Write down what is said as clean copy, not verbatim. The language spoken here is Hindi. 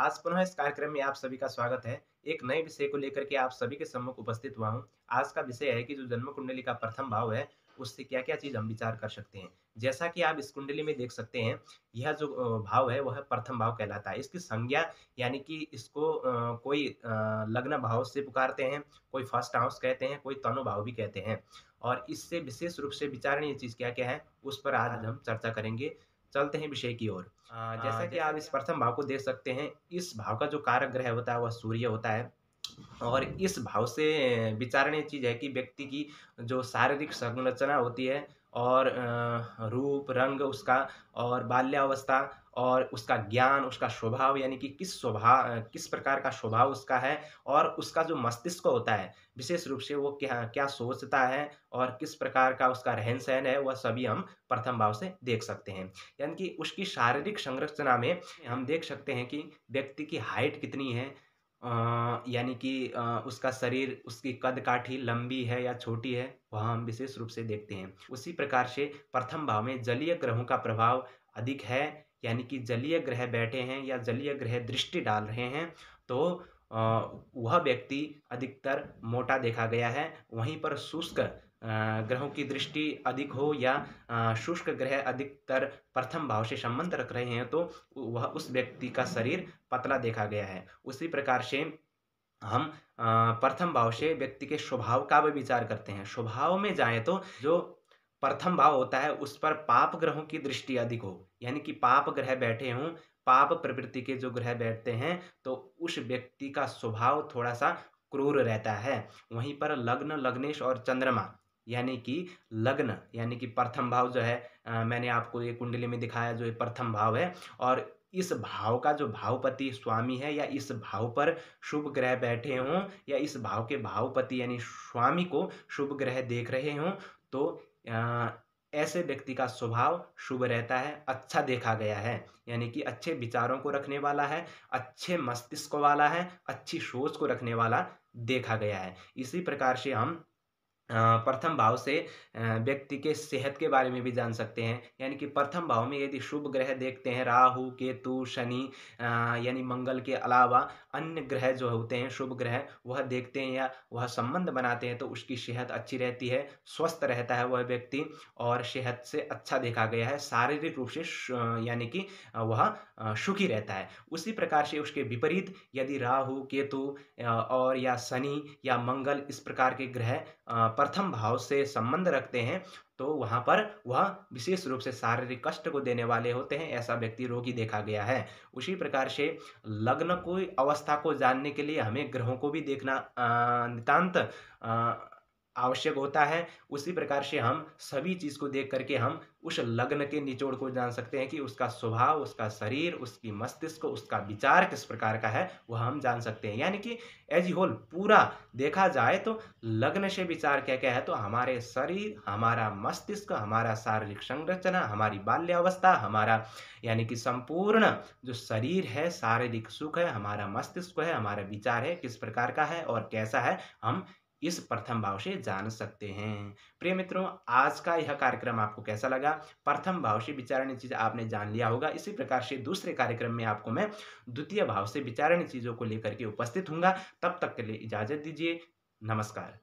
आज पुनः इस कार्यक्रम में आप सभी का स्वागत है। एक नए विषय को लेकर के आप सभी के सम्मुख उपस्थित हुआ हूँ। आज का विषय है कि जो जन्म कुंडली का प्रथम भाव है, उससे क्या-क्या चीज़ हम विचार कर सकते हैं। जैसा कि आप इस कुंडली में देख सकते हैं, यह जो भाव है वह प्रथम भाव कहलाता है। इसकी संज्ञा यानी कि इसको कोई लग्न भाव से पुकारते हैं, कोई फर्स्ट हाउस कहते हैं, कोई तनु भाव भी कहते हैं। और इससे विशेष रूप से विचारणीय चीज़ क्या-क्या है, उस पर आज हम चर्चा करेंगे। चलते हैं विषय की ओर। जैसा कि आप इस प्रथम भाव को देख सकते हैं, इस भाव का जो कारक ग्रह होता है वह सूर्य होता है। और इस भाव से विचारणीय चीज़ है कि व्यक्ति की जो शारीरिक संरचना होती है और रूप, रंग उसका और बाल्यावस्था और उसका ज्ञान, उसका स्वभाव यानी कि किस प्रकार का स्वभाव उसका है और उसका जो मस्तिष्क होता है, विशेष रूप से वो क्या क्या सोचता है और किस प्रकार का उसका रहन-सहन है, वह सभी हम प्रथम भाव से देख सकते हैं। यानी कि उसकी शारीरिक संरचना में हम देख सकते हैं कि व्यक्ति की हाइट कितनी है, यानी कि उसका शरीर, उसकी कद-काठी लंबी है या छोटी है, वह हम विशेष रूप से देखते हैं। उसी प्रकार से प्रथम भाव में जलीय ग्रहों का प्रभाव अधिक है, यानी कि जलीय ग्रह बैठे हैं या जलीय ग्रह दृष्टि डाल रहे हैं, तो वह व्यक्ति अधिकतर मोटा देखा गया है। वहीं पर शुष्क ग्रहों की दृष्टि अधिक हो या शुष्क ग्रह अधिकतर प्रथम भाव से संबंध रख रहे हैं, तो वह उस व्यक्ति का शरीर पतला देखा गया है। उसी प्रकार से हम प्रथम भाव से व्यक्ति के स्वभाव का भी विचार करते हैं। स्वभाव में जाएँ तो जो प्रथम भाव होता है उस पर पाप ग्रहों की दृष्टि अधिक हो, यानी कि पाप ग्रह बैठे हों, पाप प्रवृत्ति के जो ग्रह बैठते हैं, तो उस व्यक्ति का स्वभाव थोड़ा-सा क्रूर रहता है। वहीं पर लग्न, लग्नेश और चंद्रमा यानी कि लग्न यानी कि प्रथम भाव जो है, मैंने आपको ये कुंडली में दिखाया जो ये प्रथम भाव है और इस भाव का जो भावपति स्वामी है या इस भाव पर शुभ ग्रह बैठे हों या इस भाव के भावपति यानी स्वामी को शुभ ग्रह देख रहे हों, तो अ, ऐसे व्यक्ति का स्वभाव शुभ रहता है, अच्छा देखा गया है। यानी कि अच्छे विचारों को रखने वाला है, अच्छे मस्तिष्क वाला है, अच्छी सोच को रखने वाला देखा गया है। इसी प्रकार से हम प्रथम भाव से व्यक्ति के सेहत के बारे में भी जान सकते हैं। यानी कि प्रथम भाव में यदि शुभ ग्रह देखते हैं राहु, केतु, शनि, यानी मंगल के अलावा अन्य ग्रह जो होते हैं शुभ ग्रह वह देखते हैं या वह संबंध बनाते हैं, तो उसकी सेहत अच्छी रहती है, स्वस्थ रहता है वह व्यक्ति और सेहत से अच्छा देखा गया है। शारीरिक रूप से यानी कि वह सुखी रहता है। उसी प्रकार से उसके विपरीत यदि राहु, केतु और या शनि या मंगल इस प्रकार के ग्रह प्रथम भाव से संबंध रखते हैं, तो वहाँ पर वह विशेष रूप से शारीरिक कष्ट को देने वाले होते हैं, ऐसा व्यक्ति रोगी देखा गया है। उसी प्रकार से लग्न की अवस्था को जानने के लिए हमें ग्रहों को भी देखना नितांत आवश्यक होता है। उसी प्रकार से हम सभी चीज़ को देख कर के हम उस लग्न के निचोड़ को जान सकते हैं कि उसका स्वभाव, उसका शरीर, उसकी मस्तिष्क, उसका विचार किस प्रकार का है, वह हम जान सकते हैं। यानी कि एज़ ए होल पूरा देखा जाए तो लग्न से विचार क्या-क्या है, तो हमारे शरीर, हमारा मस्तिष्क, हमारा शारीरिक संरचना, हमारी बाल्यावस्था, हमारा यानी कि संपूर्ण जो शरीर है, शारीरिक सुख है, हमारा मस्तिष्क है, हमारा विचार है, किस प्रकार का है और कैसा है, हम इस प्रथम भाव से जान सकते हैं। प्रिय मित्रों, आज का यह कार्यक्रम आपको कैसा लगा? प्रथम भाव से विचारणीय चीज़ आपने जान लिया होगा। इसी प्रकार से दूसरे कार्यक्रम में आपको मैं द्वितीय भाव से विचारणीय चीज़ों को लेकर के उपस्थित हूँगा। तब तक के लिए इजाज़त दीजिए। नमस्कार।